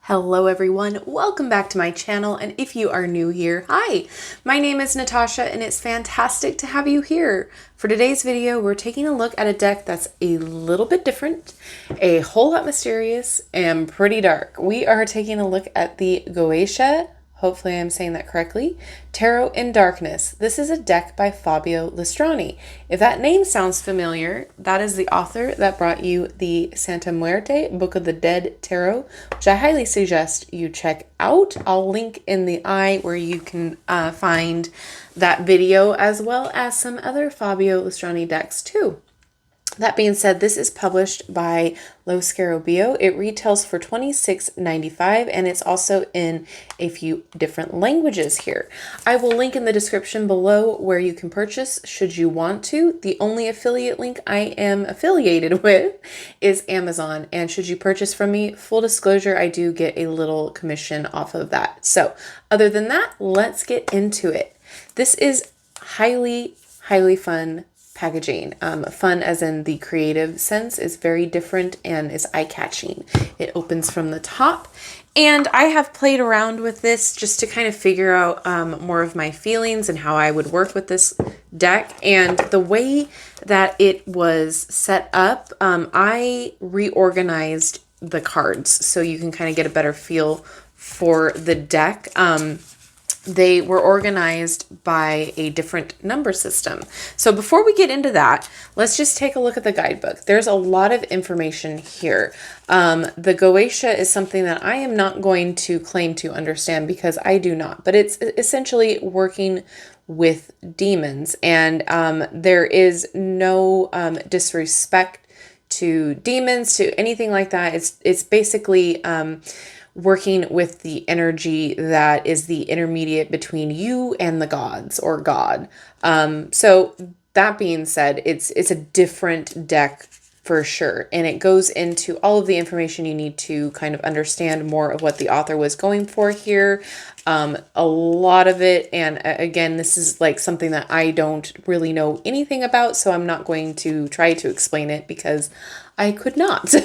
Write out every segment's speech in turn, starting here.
Hello everyone, welcome back to my channel, and if you are new here, hi! My name is Natasha and it's fantastic to have you here. For today's video, we're taking a look at a deck that's a little bit different, a whole lot mysterious, and pretty dark. We are taking a look at the Goetia, hopefully I'm saying that correctly, Tarot in Darkness. This is a deck by Fabio Listrani. If that name sounds familiar, that is the author that brought you the Santa Muerte, Book of the Dead Tarot, which I highly suggest you check out. I'll link in the eye where you can find that video, as well as some other Fabio Listrani decks too. That being said, this is published by Scarabeo. It retails for $26.95 and it's also in a few different languages here. I will link in the description below where you can purchase should you want to. The only affiliate link I am affiliated with is Amazon, and should you purchase from me, full disclosure, I do get a little commission off of that. So other than that, let's get into it. This is highly fun packaging. Fun as in the creative sense is very different and is eye-catching. It opens from the top, and I have played around with this just to kind of figure out more of my feelings and how I would work with this deck. And the way that it was set up, I reorganized the cards so you can kind of get a better feel for the deck. They were organized by a different number system. So before we get into that, let's just take a look at the guidebook. There's a lot of information here. The Goetia is something that I am not going to claim to understand because I do not, but it's essentially working with demons, and there is no disrespect to demons, to anything like that. It's basically working with the energy that is the intermediate between you and the gods or God. So that being said, it's a different deck for sure. And it goes into all of the information you need to kind of understand more of what the author was going for here. A lot of it. And again, this is like something that I don't really know anything about, so I'm not going to try to explain it because I could not.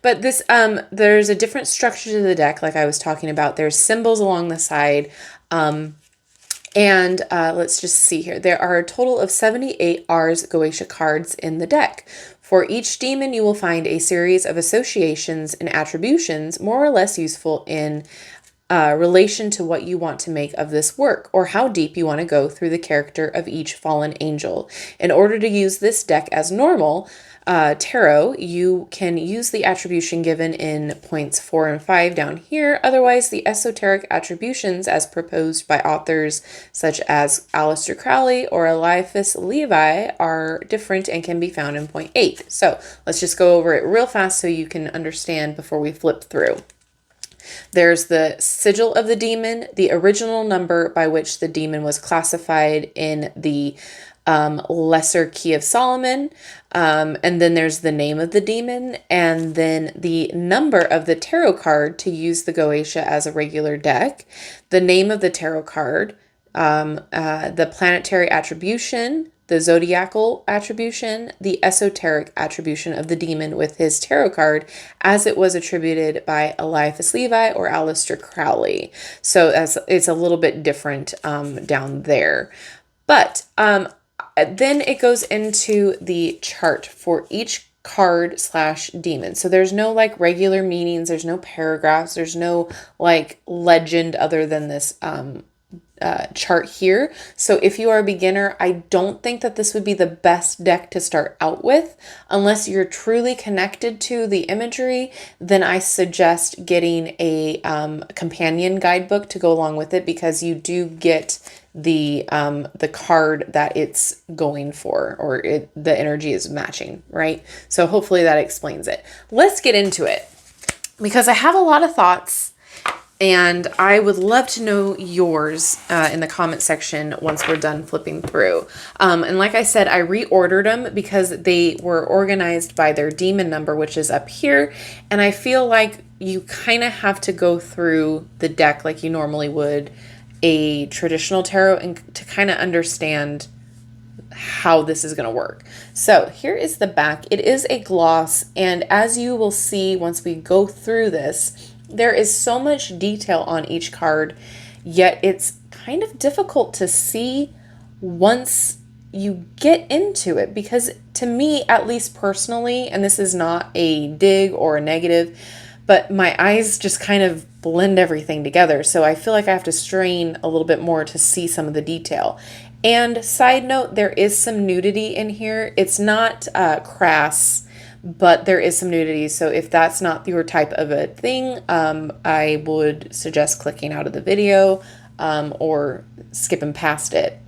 But this, there's a different structure to the deck, like I was talking about. There's symbols along the side. Let's just see here. There are a total of 78 Ars Goetia cards in the deck. For each demon, you will find a series of associations and attributions more or less useful in relation to what you want to make of this work, or how deep you want to go through the character of each fallen angel. In order to use this deck as normal tarot, you can use the attribution given in points 4 and 5 down here. Otherwise, the esoteric attributions as proposed by authors such as Aleister Crowley or Eliphas Levi are different and can be found in point 8. So let's just go over it real fast so you can understand before we flip through. There's the sigil of the demon, the original number by which the demon was classified in the Lesser Key of Solomon, and then there's the name of the demon, and then the number of the tarot card to use the Goetia as a regular deck, the name of the tarot card, the planetary attribution, the zodiacal attribution, the esoteric attribution of the demon with his tarot card as it was attributed by Eliphas Levi or Aleister Crowley. So it's a little bit different down there. But then it goes into the chart for each card / demon. So there's no like regular meanings, there's no paragraphs, there's no like legend other than this chart here. So if you are a beginner, I don't think that this would be the best deck to start out with. Unless you're truly connected to the imagery, then I suggest getting a companion guidebook to go along with it, because you do get the card that it's going for, or the energy is matching, right? So hopefully that explains it. Let's get into it, because I have a lot of thoughts and I would love to know yours in the comment section once we're done flipping through. And like I said, I reordered them because they were organized by their demon number, which is up here. And I feel like you kind of have to go through the deck like you normally would a traditional tarot, and to kind of understand how this is going to work. So here is the back. It is a gloss, and as you will see once we go through this, There is so much detail on each card, yet it's kind of difficult to see once you get into it, because to me, at least personally, and this is not a dig or a negative, but my eyes just kind of blend everything together. So I feel like I have to strain a little bit more to see some of the detail. And side note, there is some nudity in here. It's not crass, but there is some nudity. So if that's not your type of a thing, I would suggest clicking out of the video or skipping past it.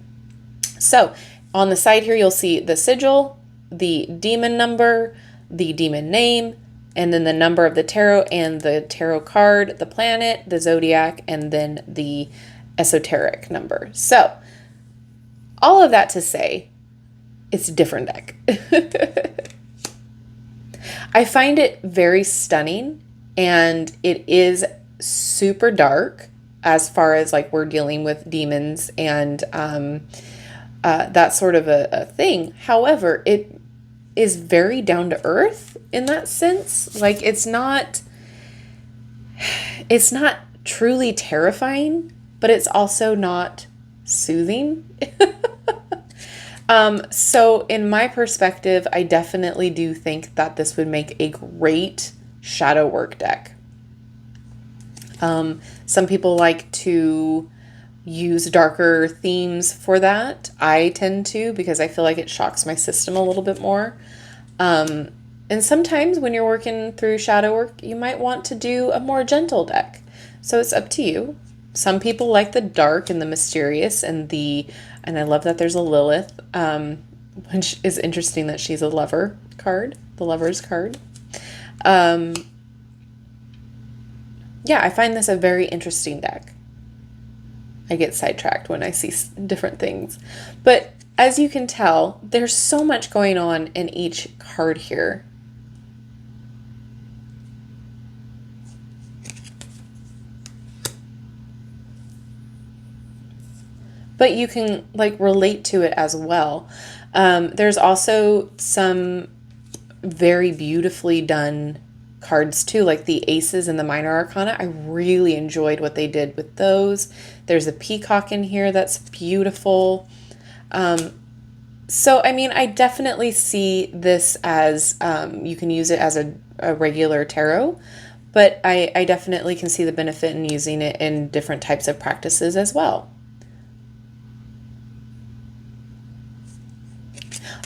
So on the side here, you'll see the sigil, the demon number, the demon name, and then the number of the tarot and the tarot card, the planet, the zodiac, and then the esoteric number. So all of that to say, it's a different deck. I find it very stunning, and it is super dark as far as like we're dealing with demons and that sort of a thing. However, it is very down to earth in that sense. Like it's not truly terrifying, but it's also not soothing. So in my perspective, I definitely do think that this would make a great shadow work deck. Some people like to use darker themes for that. I tend to, because I feel like it shocks my system a little bit more. And sometimes when you're working through shadow work, you might want to do a more gentle deck. So it's up to you. Some people like the dark and the mysterious and I love that there's a Lilith, which is interesting that she's a lover card, the lover's card. Yeah, I find this a very interesting deck. I get sidetracked when I see different things. But as you can tell, there's so much going on in each card here. But you can like relate to it as well. There's also some very beautifully done cards too, like the aces and the minor arcana. I really enjoyed what they did with those. There's a peacock in here that's beautiful. So, I mean, I definitely see this as, you can use it as a regular tarot, but I definitely can see the benefit in using it in different types of practices as well.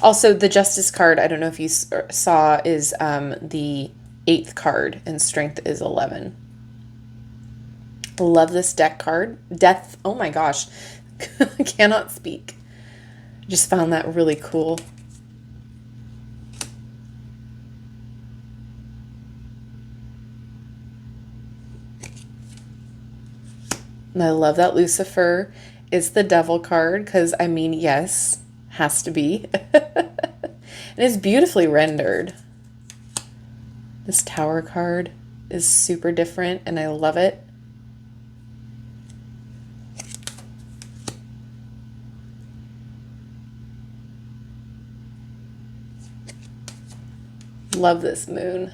Also, the Justice card, I don't know if you saw, is the 8th card, and strength is 11. Love this deck card. Death, oh my gosh, cannot speak. Just found that really cool. And I love that Lucifer is the devil card, because, I mean, yes, has to be. And it's beautifully rendered. This Tower card is super different, and I love it. Love this moon.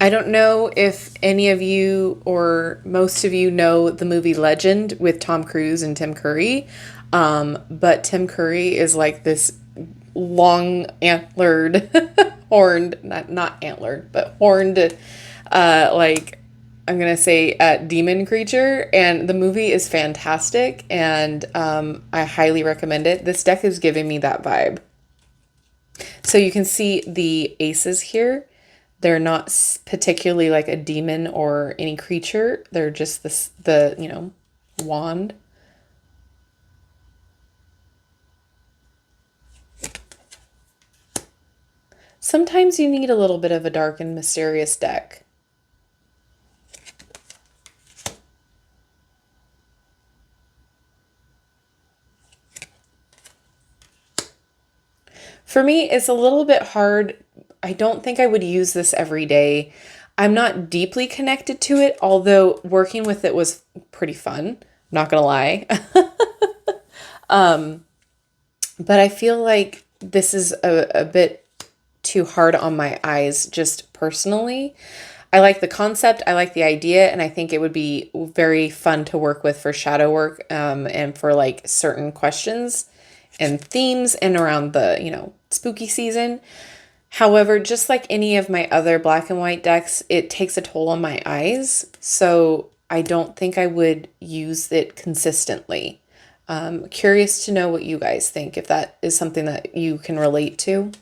I don't know if any of you or most of you know the movie Legend with Tom Cruise and Tim Curry, but Tim Curry is like this long antlered, horned, not antlered, but horned, like I'm gonna say demon creature, and the movie is fantastic, and I highly recommend it. This deck is giving me that vibe. So you can see the aces here. They're not particularly like a demon or any creature. They're just the you know, wand. Sometimes you need a little bit of a dark and mysterious deck. For me, it's a little bit hard. I don't think I would use this every day. I'm not deeply connected to it, although working with it was pretty fun. I'm not gonna lie. But I feel like this is a bit too hard on my eyes just personally. I like the concept, I like the idea, and I think it would be very fun to work with for shadow work, and for like certain questions and themes and around the, spooky season. However, just like any of my other black and white decks, it takes a toll on my eyes. So I don't think I would use it consistently. Curious to know what you guys think, if that is something that you can relate to.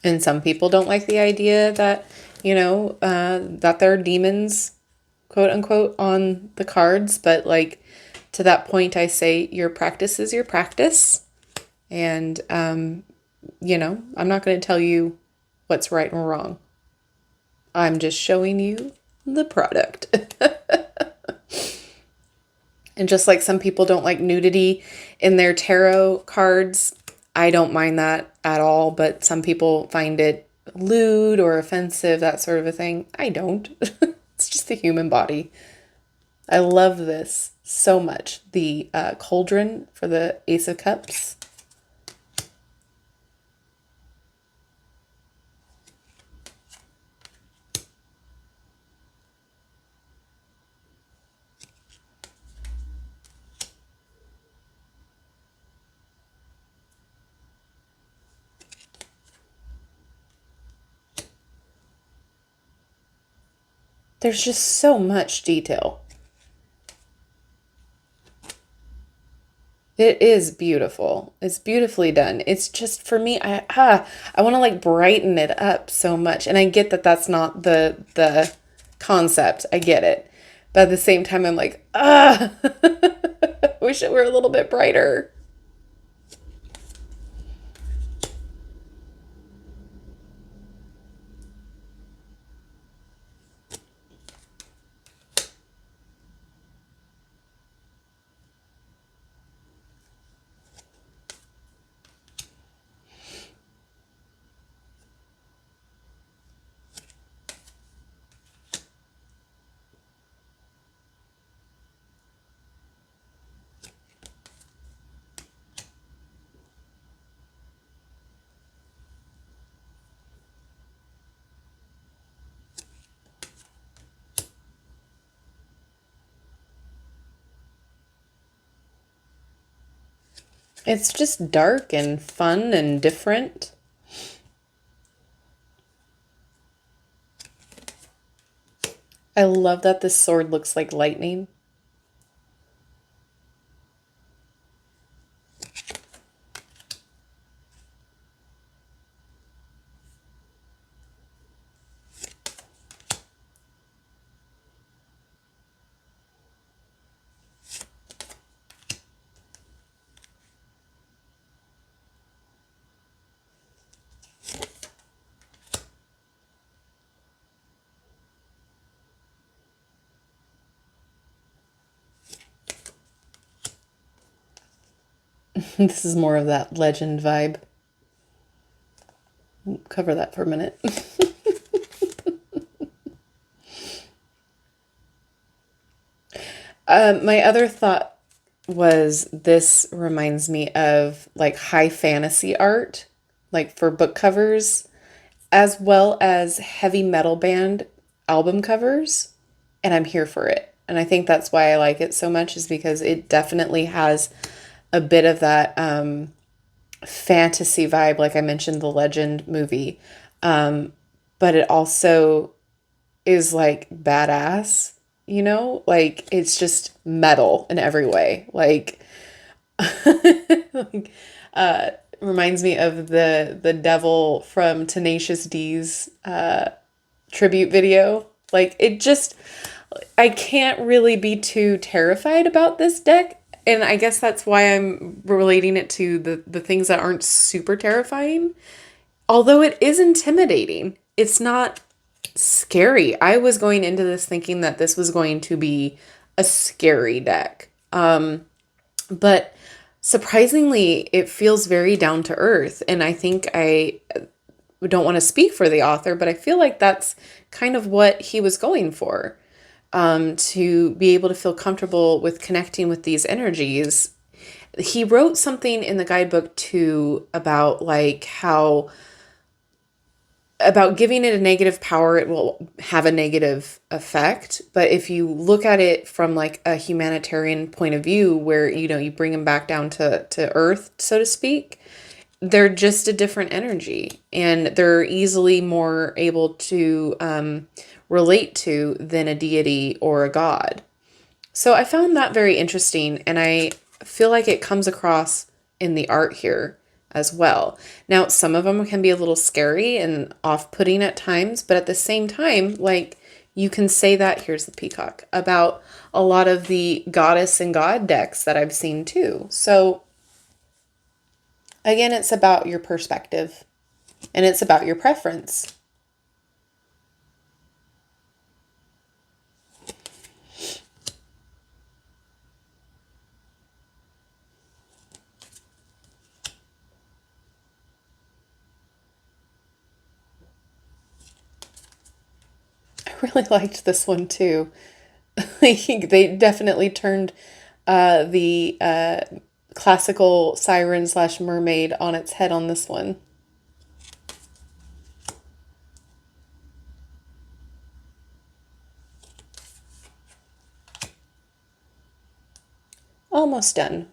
And some people don't like the idea that, that there are demons, quote unquote, on the cards. But like, to that point, I say your practice is your practice. And, I'm not going to tell you what's right or wrong. I'm just showing you the product. And just like some people don't like nudity in their tarot cards, I don't mind that at all, but some people find it lewd or offensive, that sort of a thing. I don't. It's just the human body. I love this so much. The cauldron for the Ace of Cups. There's just so much detail. It is beautiful. It's beautifully done. It's just, for me, I want to like brighten it up so much. And I get that that's not the concept. I get it. But at the same time, I'm like, wish it were a little bit brighter. It's just dark and fun and different. I love that this sword looks like lightning. This is more of that legend vibe. Cover that for a minute. My other thought was this reminds me of like high fantasy art, like for book covers, as well as heavy metal band album covers. And I'm here for it. And I think that's why I like it so much, is because it definitely has a bit of that fantasy vibe, like I mentioned, the Legend movie. But it also is like badass, like it's just metal in every way. Like, like reminds me of the devil from Tenacious D's tribute video. Like, it just, I can't really be too terrified about this deck. And I guess that's why I'm relating it to the things that aren't super terrifying. Although it is intimidating, it's not scary. I was going into this thinking that this was going to be a scary deck. but surprisingly, it feels very down to earth. And I think I don't want to speak for the author, but I feel like that's kind of what he was going for, to be able to feel comfortable with connecting with these energies. He wrote something in the guidebook too about like how about giving it a negative power, it will have a negative effect. But if you look at it from like a humanitarian point of view, where, you know, you bring them back down to earth, so to speak, they're just a different energy, and they're easily more able to relate to than a deity or a god. So I found that very interesting, and I feel like it comes across in the art here as well. Now, some of them can be a little scary and off-putting at times, but at the same time, like, you can say that, here's the peacock, about a lot of the goddess and god decks that I've seen too. So again, it's about your perspective, and it's about your preference. I really liked this one too. They definitely turned the classical siren slash mermaid on its head on this one. Almost done.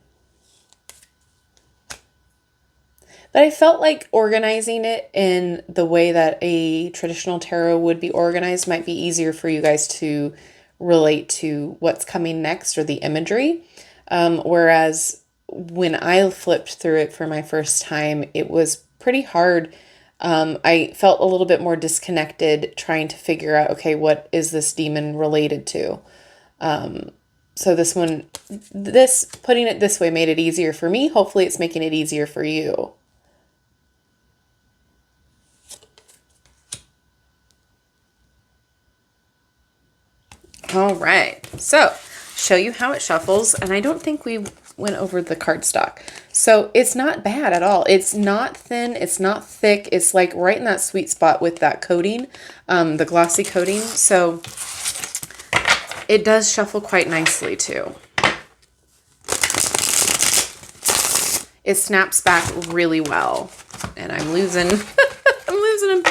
But I felt like organizing it in the way that a traditional tarot would be organized might be easier for you guys to relate to what's coming next or the imagery. Whereas when I flipped through it for my first time, it was pretty hard. I felt a little bit more disconnected trying to figure out, okay, what is this demon related to? So putting it this way made it easier for me. Hopefully it's making it easier for you. All right, so show you how it shuffles, and I don't think we went over the cardstock. So it's not bad at all. It's not thin, it's not thick. It's like right in that sweet spot with that coating, the glossy coating. So it does shuffle quite nicely too. It snaps back really well, and I'm losing, I'm losing him.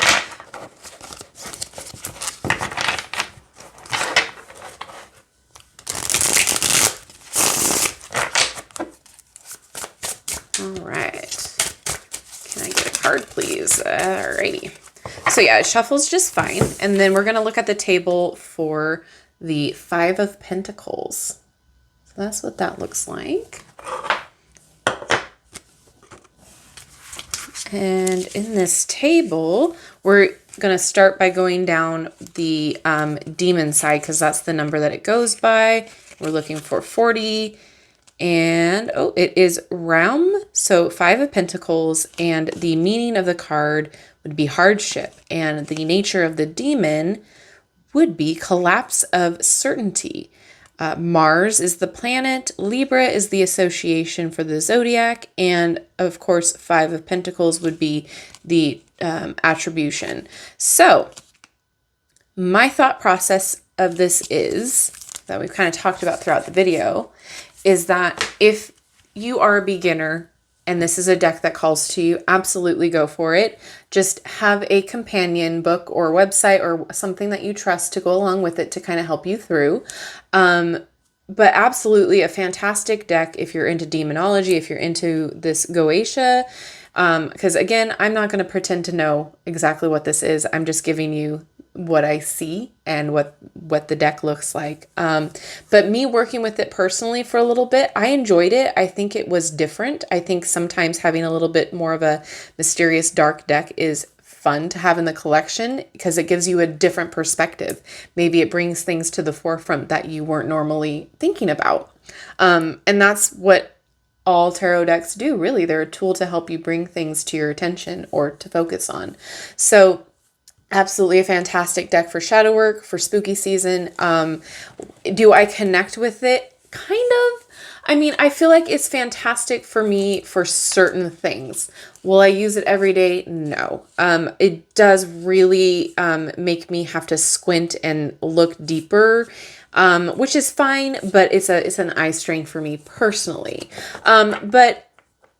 Please. Alrighty. So yeah, it shuffles just fine. And then we're going to look at the table for the Five of Pentacles. So that's what that looks like. And in this table, we're going to start by going down the demon side, because that's the number that it goes by. We're looking for 40. And, oh, it is realm. So 5 of Pentacles, and the meaning of the card would be hardship. And the nature of the demon would be collapse of certainty. Mars is the planet. Libra is the association for the zodiac. And of course, 5 of Pentacles would be the attribution. So my thought process of this is, that we've kind of talked about throughout the video, is that if you are a beginner and this is a deck that calls to you, absolutely go for it. Just have a companion book or website or something that you trust to go along with it to kind of help you through. But absolutely a fantastic deck if you're into demonology, if you're into this Goetia. Because again, I'm not going to pretend to know exactly what this is. I'm just giving you what I see and what the deck looks like. But me working with it personally for a little bit, I enjoyed it. I think it was different. I think sometimes having a little bit more of a mysterious dark deck is fun to have in the collection because it gives you a different perspective. Maybe it brings things to the forefront that you weren't normally thinking about. And that's what all tarot decks do, really. They're a tool to help you bring things to your attention or to focus on. So absolutely a fantastic deck for shadow work, for spooky season. Do I connect with it? Kind of. I mean, I feel like it's fantastic for me for certain things. Will I use it every day? No. It does really make me have to squint and look deeper, which is fine, but it's an eye strain for me personally. But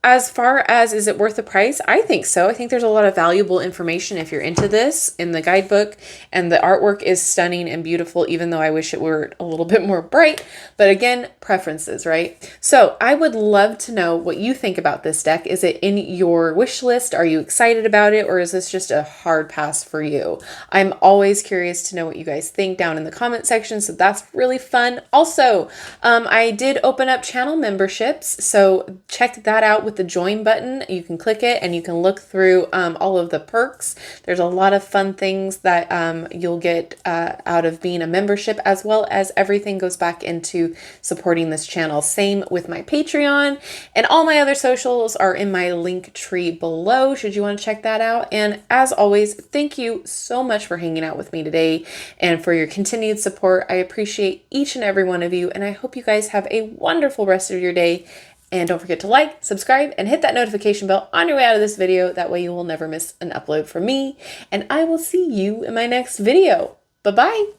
as far as is it worth the price? I think so. I think there's a lot of valuable information if you're into this in the guidebook, and the artwork is stunning and beautiful, even though I wish it were a little bit more bright. But again, preferences, right? So I would love to know what you think about this deck. Is it in your wish list? Are you excited about it? Or is this just a hard pass for you? I'm always curious to know what you guys think down in the comment section. So that's really fun. Also, I did open up channel memberships. So check that out with the join button. You can click it and you can look through all of the perks. There's a lot of fun things that you'll get out of being a membership, as well as everything goes back into supporting this channel. Same with my Patreon, and all my other socials are in my link tree below should you want to check that out. And as always, thank you so much for hanging out with me today and for your continued support. I appreciate each and every one of you, and I hope you guys have a wonderful rest of your day. And don't forget to like, subscribe, and hit that notification bell on your way out of this video. That way you will never miss an upload from me. And I will see you in my next video. Bye-bye.